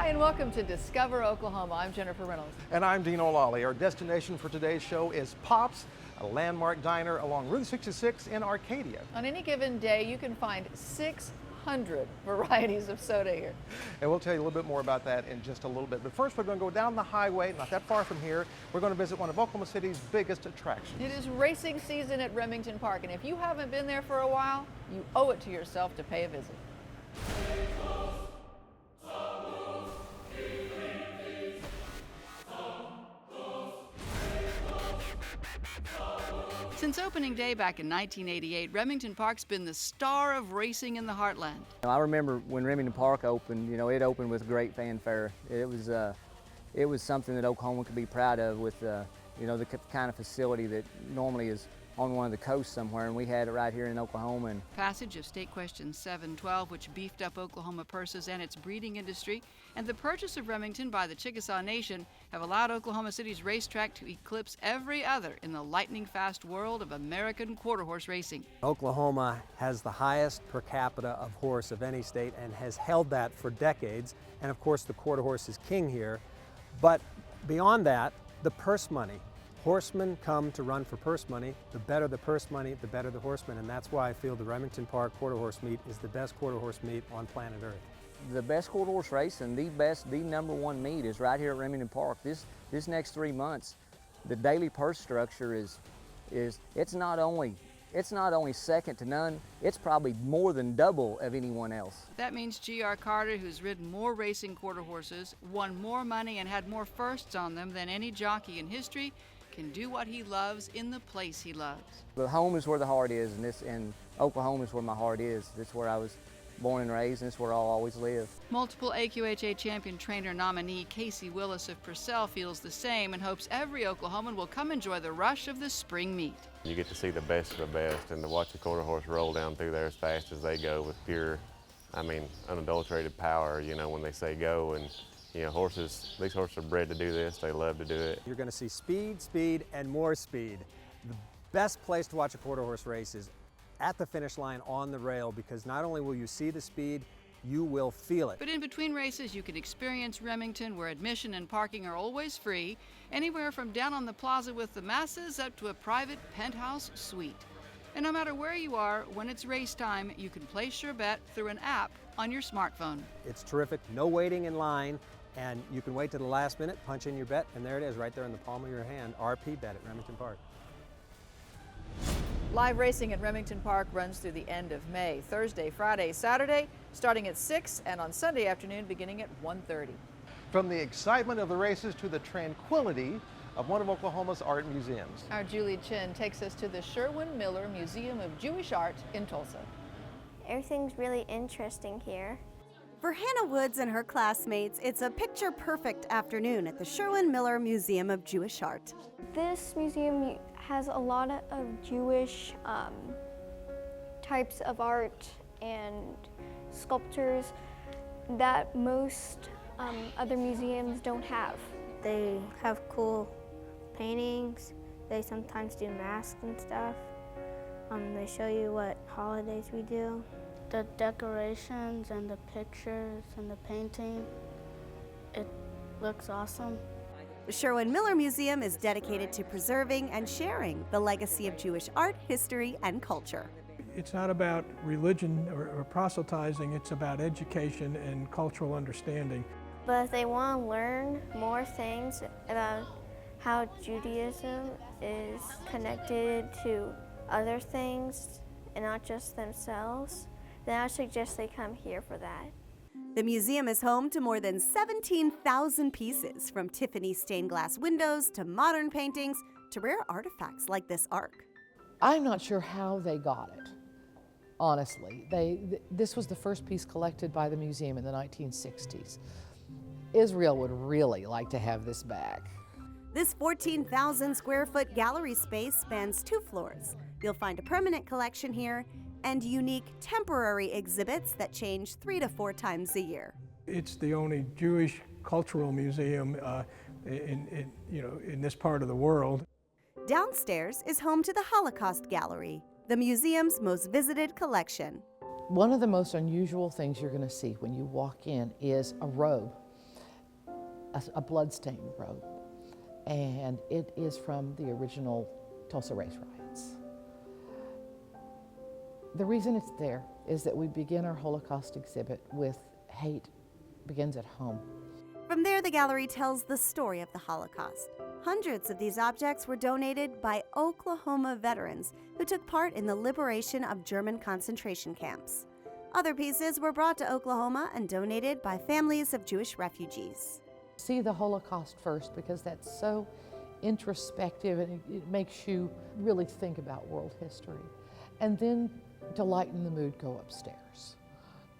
Hi, and welcome to Discover Oklahoma. I'm Jennifer Reynolds. And I'm Dean O'Lally. Our destination for today's show is Pop's, a landmark diner along Route 66 in Arcadia. On any given day, you can find 600 varieties of soda here. And we'll tell you a little bit more about that in just a little bit. But first, we're going to go down the highway, not that far from here. We're going to visit one of Oklahoma City's biggest attractions. It is racing season at Remington Park, and if you haven't been there for a while, you owe it to yourself to pay a visit. Since opening day back in 1988, Remington Park's been the star of racing in the heartland. I remember when Remington Park opened, it opened with great fanfare. It was something that Oklahoma could be proud of with, the kind of facility that normally is on one of the coasts somewhere, and we had it right here in Oklahoma. And passage of State Question 712, which beefed up Oklahoma purses and its breeding industry, and the purchase of Remington by the Chickasaw Nation have allowed Oklahoma City's racetrack to eclipse every other in the lightning-fast world of American quarter-horse racing. Oklahoma has the highest per capita of horse of any state and has held that for decades. And of course, the quarter horse is king here. But beyond that, the purse money. Horsemen come to run for purse money. The better the purse money, the better the horsemen. And that's why I feel the Remington Park quarter horse meet is the best quarter horse meet on planet Earth. the best quarter horse racing, the #1 meet is right here at Remington Park. This next 3 months, the daily purse structure is it's not only second to none, it's probably more than double of anyone else. That means G.R. Carter, who's ridden more racing quarter horses, won more money, and had more firsts on them than any jockey in history, can do what he loves in the place he loves. But home is where the heart is, and Oklahoma is where my heart is. That's where I was born and raised, and it's where I'll always live. Multiple AQHA champion trainer nominee Casey Willis of Purcell feels the same and hopes every Oklahoman will come enjoy the rush of the spring meet. You get to see the best of the best, and to watch a quarter horse roll down through there as fast as they go with pure, unadulterated power, when they say go. And these horses are bred to do this. They love to do it. You're going to see speed, speed, and more speed. The best place to watch a quarter horse race is at the finish line on the rail, because not only will you see the speed, you will feel it. But in between races, you can experience Remington, where admission and parking are always free, anywhere from down on the plaza with the masses up to a private penthouse suite. And no matter where you are, when it's race time, you can place your bet through an app on your smartphone. It's terrific, no waiting in line, and you can wait to the last minute, punch in your bet, and there it is right there in the palm of your hand, RP Bet at Remington Park. Live racing at Remington Park runs through the end of May, Thursday, Friday, Saturday, starting at 6, and on Sunday afternoon beginning at 1:30. From the excitement of the races to the tranquility of one of Oklahoma's art museums. Our Julie Chin takes us to the Sherwin Miller Museum of Jewish Art in Tulsa. Everything's really interesting here. For Hannah Woods and her classmates, it's a picture-perfect afternoon at the Sherwin Miller Museum of Jewish Art. This museum has a lot of Jewish types of art and sculptures that most other museums don't have. They have cool paintings. They sometimes do masks and stuff. They show you what holidays we do. The decorations and the pictures and the painting, it looks awesome. The Sherwin Miller Museum is dedicated to preserving and sharing the legacy of Jewish art, history, and culture. It's not about religion or proselytizing, it's about education and cultural understanding. But if they want to learn more things about how Judaism is connected to other things and not just themselves, then I suggest they come here for that. The museum is home to more than 17,000 pieces, from Tiffany stained glass windows to modern paintings to rare artifacts like this ark. I'm not sure how they got it, honestly. This was the first piece collected by the museum in the 1960s. Israel would really like to have this back. This 14,000 square foot gallery space spans 2 floors. You'll find a permanent collection here and unique temporary exhibits that change 3 to 4 times a year. It's the only Jewish cultural museum in this part of the world. Downstairs is home to the Holocaust Gallery, the museum's most visited collection. One of the most unusual things you're going to see when you walk in is a robe. a bloodstained robe, and it is from the original Tulsa race riots. The reason it's there is that we begin our Holocaust exhibit with hate begins at home. From there, the gallery tells the story of the Holocaust. Hundreds of these objects were donated by Oklahoma veterans who took part in the liberation of German concentration camps. Other pieces were brought to Oklahoma and donated by families of Jewish refugees. See the Holocaust first because that's so introspective and it makes you really think about world history. And then to lighten the mood, go upstairs.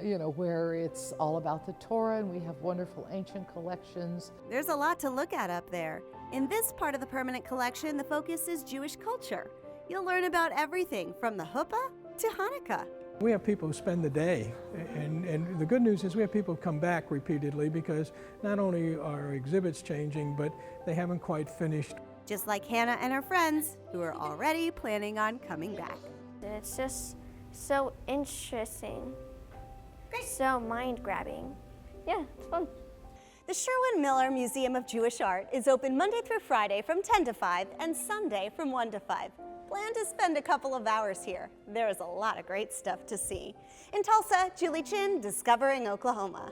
You know, where it's all about the Torah and we have wonderful ancient collections. There's a lot to look at up there. In this part of the permanent collection, the focus is Jewish culture. You'll learn about everything from the Huppah to Hanukkah. We have people who spend the day, and the good news is we have people who come back repeatedly because not only are exhibits changing, but they haven't quite finished. Just like Hannah and her friends, who are already planning on coming back. It's just so interesting, so mind-grabbing. Yeah, it's fun. The Sherwin Miller Museum of Jewish Art is open Monday through Friday from 10 to 5 and Sunday from 1 to 5. Plan to spend a couple of hours here. There is a lot of great stuff to see. In Tulsa, Julie Chin, Discovering Oklahoma.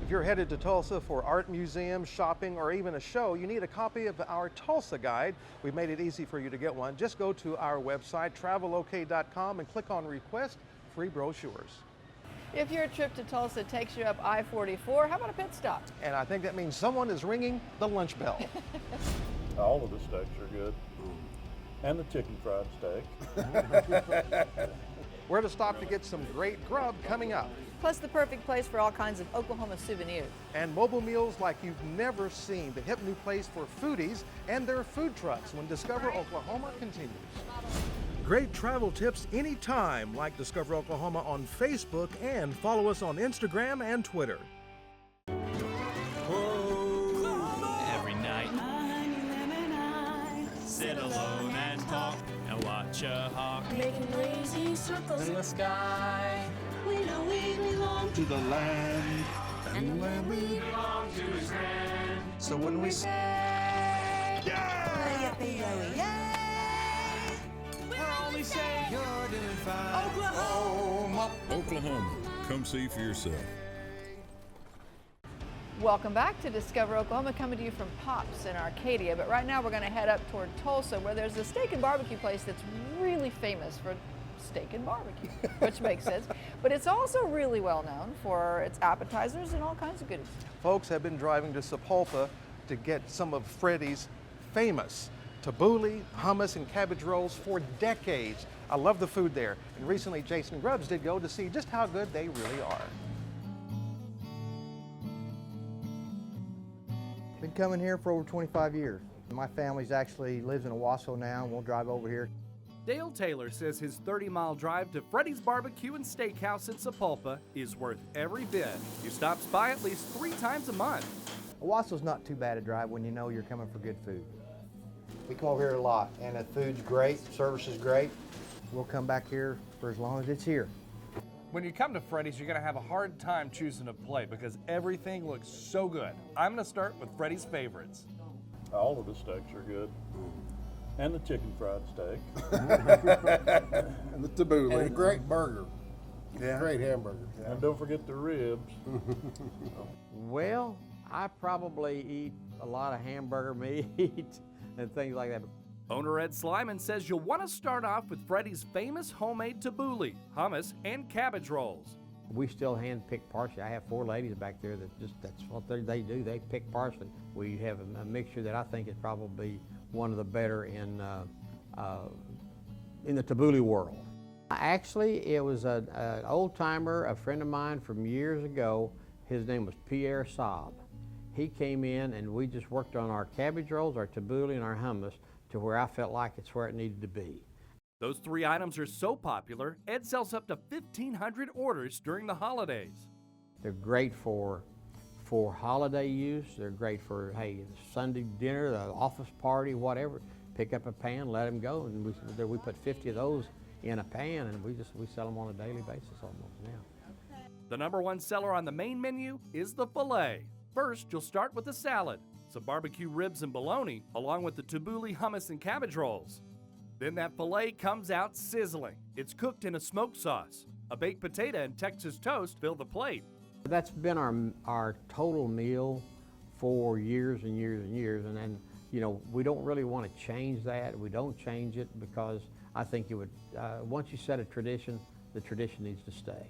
If you're headed to Tulsa for art museums, shopping, or even a show, you need a copy of our Tulsa Guide. We've made it easy for you to get one. Just go to our website, travelok.com, and click on Request Free Brochures. If your trip to Tulsa takes you up I-44, how about a pit stop? And I think that means someone is ringing the lunch bell. All of the steaks are good. And the chicken fried steak. Where to stop to get some great grub coming up. Plus the perfect place for all kinds of Oklahoma souvenirs. And mobile meals like you've never seen. The hip new place for foodies and their food trucks when Discover Oklahoma continues. Great travel tips anytime, like Discover Oklahoma on Facebook and follow us on Instagram and Twitter. Every night, sit alone and talk and watch a hawk making lazy circles in the sky. We know we belong to the land, and when we belong to his hand. So when we say, yeah, we're only saying you're doing fine. Oklahoma, Oklahoma, come see for yourself. Welcome back to Discover Oklahoma, coming to you from Pops in Arcadia. But right now we're going to head up toward Tulsa, where there's a steak and barbecue place that's really famous for steak and barbecue, which makes sense. But it's also really well known for its appetizers and all kinds of goodies. Folks have been driving to Sapulpa to get some of Freddys' famous tabbouleh, hummus, and cabbage rolls for decades. I love the food there. And recently Jason Grubbs did go to see just how good they really are. Been coming here for over 25 years. My family's actually lives in Owasso now, and we'll drive over here. Dale Taylor says his 30-mile drive to Freddys BBQ and Steakhouse in Sapulpa is worth every bit. He stops by at least 3 times a month. Owasso's not too bad a drive when you know you're coming for good food. We come over here a lot, and the food's great, service is great. We'll come back here for as long as it's here. When you come to Freddys, you're going to have a hard time choosing a plate because everything looks so good. I'm going to start with Freddys' favorites. All of the steaks are good. And the chicken fried steak. And the tabbouleh. And a great burger. Yeah. Great hamburger. Yeah. And don't forget the ribs. Well, I probably eat a lot of hamburger meat and things like that. Owner Ed Slyman says you'll want to start off with Freddys' famous homemade tabbouleh, hummus, and cabbage rolls. We still hand-pick parsley. I have 4 ladies back there that's what they do. They pick parsley. We have a mixture that I think is probably one of the better in the tabbouleh world. Actually, it was an old-timer, a friend of mine from years ago. His name was Pierre Saab. He came in and we just worked on our cabbage rolls, our tabbouleh, and our hummus to where I felt like it's where it needed to be. Those 3 items are so popular, Ed sells up to 1,500 orders during the holidays. They're great for holiday use. They're great for, hey, Sunday dinner, the office party, whatever. Pick up a pan, let them go, and we put 50 of those in a pan, and we sell them on a daily basis almost now. The #1 seller on the main menu is the filet. First, you'll start with the salad, some barbecue ribs and bologna, along with the tabbouleh hummus and cabbage rolls. Then that filet comes out sizzling. It's cooked in a smoked sauce. A baked potato and Texas toast fill the plate. That's been our total meal for years and years and years, and then, you know, we don't really want to change that. We don't change it because I think it would, once you set a tradition, the tradition needs to stay.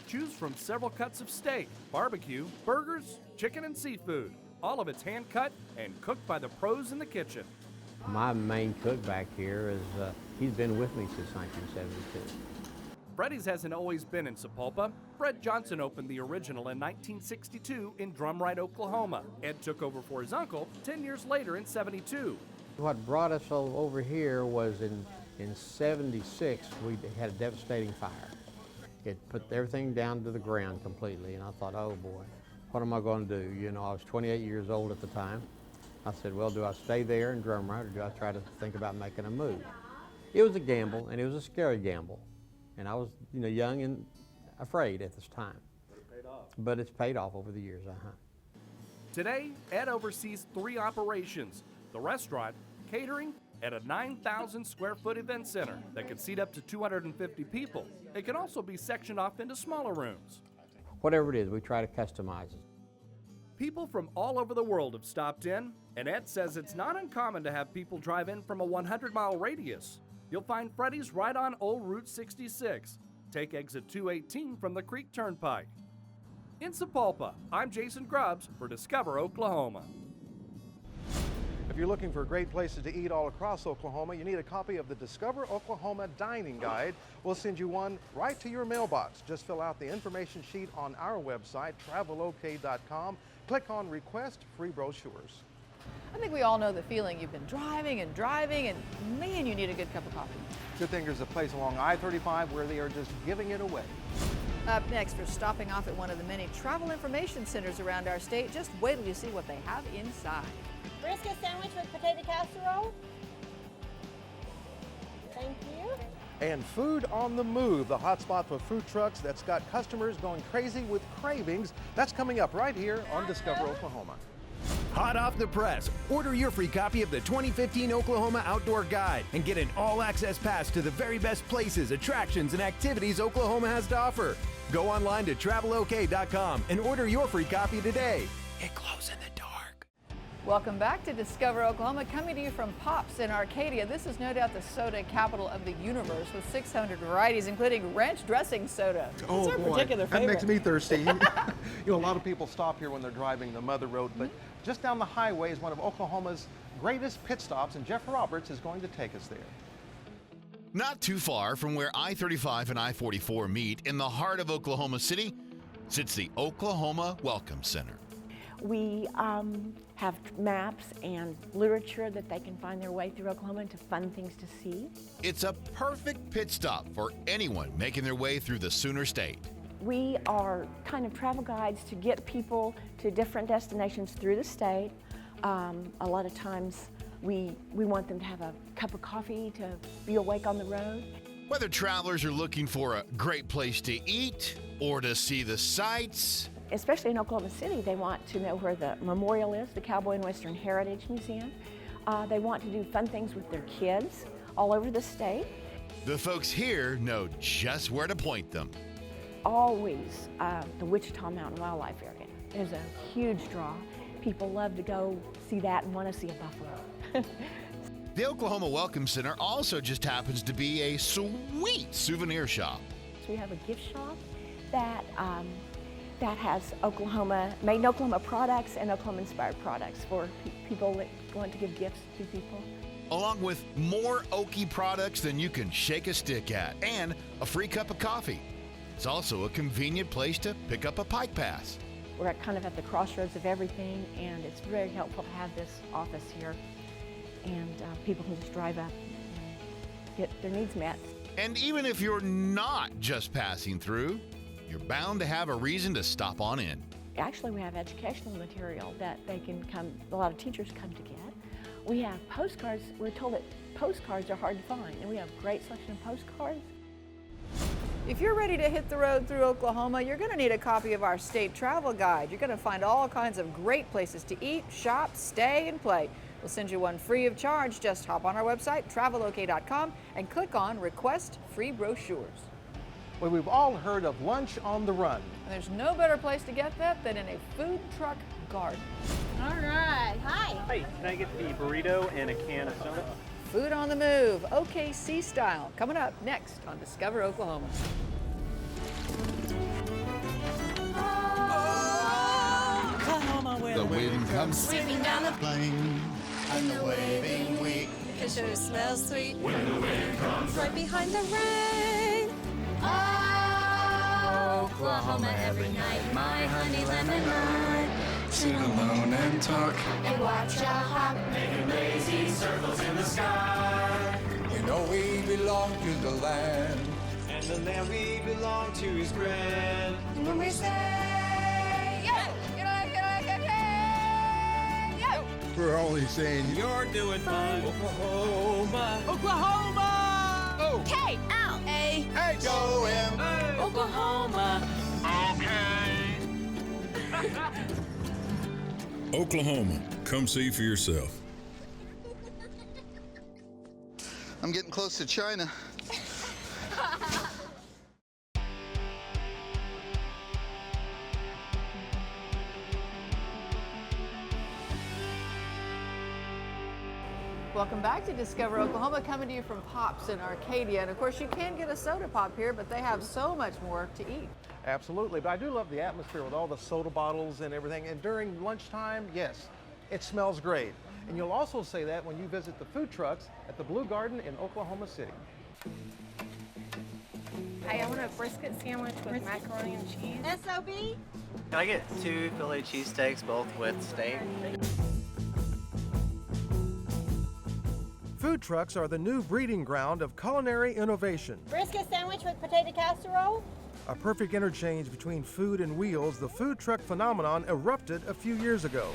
Choose from several cuts of steak, barbecue, burgers, chicken and seafood. All of it's hand-cut and cooked by the pros in the kitchen. My main cook back here is, he's been with me since 1972. Freddys hasn't always been in Sapulpa. Fred Johnson opened the original in 1962 in Drumright, Oklahoma. Ed took over for his uncle 10 years later in '72. What brought us over here was in '76, we had a devastating fire. It put everything down to the ground completely, and I thought, oh boy, what am I going to do? You know, I was 28 years old at the time. I said, well, do I stay there in Drumright, or do I try to think about making a move? It was a gamble, and it was a scary gamble. And I was, you know, young and afraid at this time. But it paid off. But it's paid off over the years, Today, Ed oversees 3 operations: the restaurant, catering, and a 9,000 square foot event center that can seat up to 250 people. It can also be sectioned off into smaller rooms. Whatever it is, we try to customize it. People from all over the world have stopped in, and Ed says it's not uncommon to have people drive in from a 100-mile radius. You'll find Freddys right on Old Route 66. Take exit 218 from the Creek Turnpike. In Sapulpa, I'm Jason Grubbs for Discover Oklahoma. If you're looking for great places to eat all across Oklahoma, you need a copy of the Discover Oklahoma Dining Guide. We'll send you one right to your mailbox. Just fill out the information sheet on our website, travelok.com. Click on Request Free Brochures. I think we all know the feeling. You've been driving and driving, and man, you need a good cup of coffee. Good thing there's a place along I-35 where they are just giving it away. Up next, we're stopping off at one of the many travel information centers around our state. Just wait till you see what they have inside. Brisket sandwich with potato casserole. Thank you. And Food on the Move, the hotspot for food trucks that's got customers going crazy with cravings. That's coming up right here on Discover Oklahoma. Hot off the press, order your free copy of the 2015 Oklahoma Outdoor Guide and get an all-access pass to the very best places, attractions, and activities Oklahoma has to offer. Go online to travelok.com and order your free copy today. It glows in the dark. Welcome back to Discover Oklahoma, coming to you from Pops in Arcadia. This is no doubt the soda capital of the universe, with 600 varieties, including ranch dressing soda. Oh It's our boy, particular that favorite. makes me thirsty. You know, a lot of people stop here when they're driving the Mother Road, but just down the highway is one of Oklahoma's greatest pit stops, and Jeff Roberts is going to take us there. Not too far from where I-35 and I-44 meet in the heart of Oklahoma City sits the Oklahoma Welcome Center. We have maps and literature that they can find their way through Oklahoma into fun things to see. It's a perfect pit stop for anyone making their way through the Sooner State. We are kind of travel guides to get people to different destinations through the state. A lot of times we want them to have a cup of coffee to be awake on the road. Whether travelers are looking for a great place to eat or to see the sights, especially in Oklahoma City, they want to know where the memorial is, the Cowboy and Western Heritage Museum. They want to do fun things with their kids all over the state. the folks here know just where to point them. Always the Wichita Mountain Wildlife Area is a huge draw. People love to go see that and want to see a buffalo. The Oklahoma Welcome Center also just happens to be a sweet souvenir shop. So we have a gift shop that that has made in Oklahoma products and Oklahoma-inspired products for people that want to give gifts to people. Along with more Okie products than you can shake a stick at, and a free cup of coffee. It's also a convenient place to pick up a Pike Pass. We're kind of at the crossroads of everything, and it's very helpful to have this office here. And people can just drive up and get their needs met. And even if you're not just passing through, you're bound to have a reason to stop on in. Actually, we have educational material that they can come, a lot of teachers come to get. We have postcards. We're told that postcards are hard to find, and we have a great selection of postcards. If you're ready to hit the road through Oklahoma, you're going to need a copy of our state travel guide. You're going to find all kinds of great places to eat, shop, stay, and play. We'll send you one free of charge. Just hop on our website, travelok.com, and click on Request Free Brochures. Well, we've all heard of lunch on the run. And there's no better place to get that than in a food truck garden. All right. Hi. Hi, can I get the burrito and a can of soda? Food on the move, OKC style, coming up next on Discover Oklahoma. Oklahoma, where The wind comes sweeping down the plain, and the waving wheat sure smells sweet when the wind comes right behind the rain. Oh, Oklahoma every night, my honey lemonade. Sit alone and talk, and watch a hawk making lazy circles in the sky. You know we belong to the land, And the land we belong to is grand. and when we say yo, we're only saying You're doing fine. Oklahoma. Oklahoma. Oh. K-L-A. H-O-M. Oklahoma. Oklahoma, come see for yourself. I'm getting close to China. Welcome back to Discover Oklahoma, coming to you from Pops in Arcadia. And of course, you can get a soda pop here, but they have so much more to eat. Absolutely, but I do love the atmosphere with all the soda bottles and everything. And during lunchtime, yes, it smells great. And you'll also say that when you visit the food trucks at the Blue Garden in Oklahoma City. Hi, I want a brisket sandwich with macaroni and cheese. SOB? Can I get 2 Philly cheesesteaks, both with steak? Food trucks are the new breeding ground of culinary innovation. Brisket sandwich with potato casserole? A perfect interchange between food and wheels, the food truck phenomenon erupted a few years ago.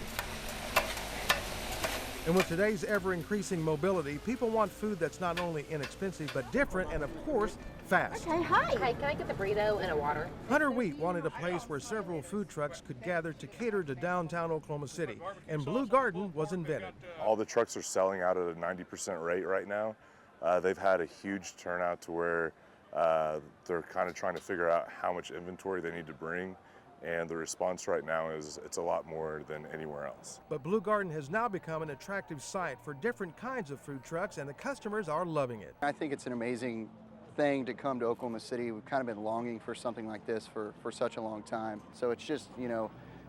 And with today's ever-increasing mobility, people want food that's not only inexpensive, but different and, of course, fast. Okay, hi. Hi, can I get the burrito and a water? Hunter Wheat wanted a place where several food trucks could gather to cater to downtown Oklahoma City, and Blue Garden was invented. All the trucks are selling out at a 90% rate right now. They've had a huge turnout to where they're kind of trying to figure out how much inventory they need to bring. And the response right now is it's a lot more than anywhere else. But Blue Garden has now become an attractive site for different kinds of food trucks, and the customers are loving it. I think it's an amazing thing to come to Oklahoma City. We've kind of been longing for something like this for such a long time. So it's just,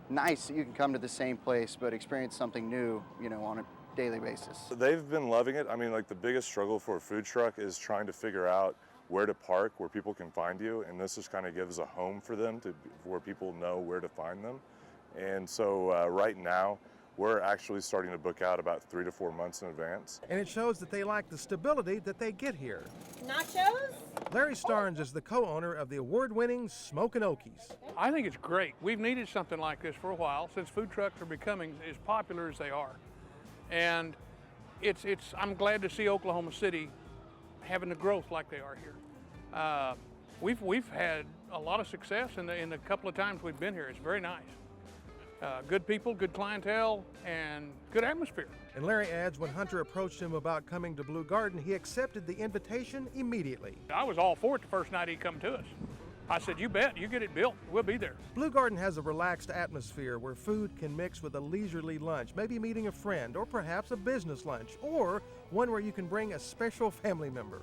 nice that you can come to the same place but experience something new, on a daily basis. They've been loving it. I mean, like the biggest struggle for a food truck is trying to figure out where to park, where people can find you, and this just kind of gives a home for them where people know where to find them. And so right now, we're actually starting to book out about 3 to 4 months in advance. And it shows that they like the stability that they get here. Nachos? Larry Starnes is the co-owner of the award-winning Smokin' Okies. I think it's great. We've needed something like this for a while since food trucks are becoming as popular as they are. And I'm glad to see Oklahoma City having the growth like they are here. We've had a lot of success in the couple of times we've been here. It's very nice. Good people, good clientele, and good atmosphere. And Larry adds when Hunter approached him about coming to Blue Garden, he accepted the invitation immediately. I was all for it the first night he come to us. I said, you bet, you get it built, we'll be there. Blue Garden has a relaxed atmosphere where food can mix with a leisurely lunch, maybe meeting a friend, or perhaps a business lunch, or one where you can bring a special family member.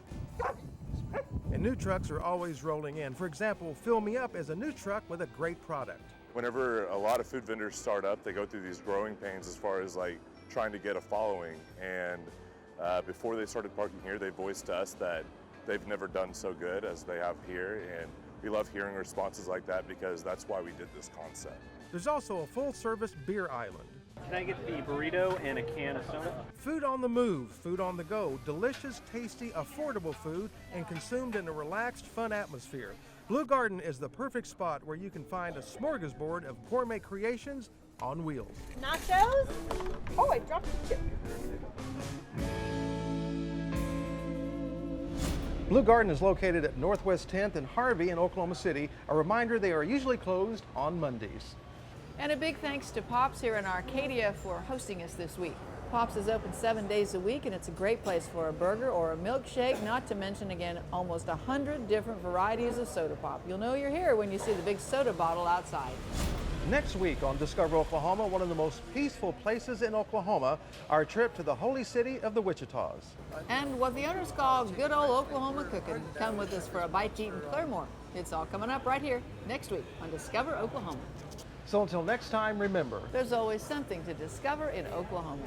And new trucks are always rolling in. For example, Fill Me Up is a new truck with a great product. Whenever a lot of food vendors start up, they go through these growing pains as far as like trying to get a following. And before they started parking here, they voiced to us that they've never done so good as they have here. And we love hearing responses like that because that's why we did this concept. There's also a full-service beer island. Can I get the burrito and a can of soda? Food on the move, food on the go, delicious, tasty, affordable food, and consumed in a relaxed, fun atmosphere. Blue Garden is the perfect spot where you can find a smorgasbord of gourmet creations on wheels. Nachos? Oh, I dropped the chip. Blue Garden is located at Northwest 10th and Harvey in Oklahoma City. A reminder, they are usually closed on Mondays. And a big thanks to Pops here in Arcadia for hosting us this week. Pops is open 7 days a week, and it's a great place for a burger or a milkshake, not to mention, again, almost 100 different varieties of soda pop. You'll know you're here when you see the big soda bottle outside. Next week on Discover Oklahoma, one of the most peaceful places in Oklahoma, our trip to the holy city of the Wichitas. And what the owners call good old Oklahoma cooking. Come with us for a bite to eat in Claremore. It's all coming up right here next week on Discover Oklahoma. So until next time, remember, there's always something to discover in Oklahoma.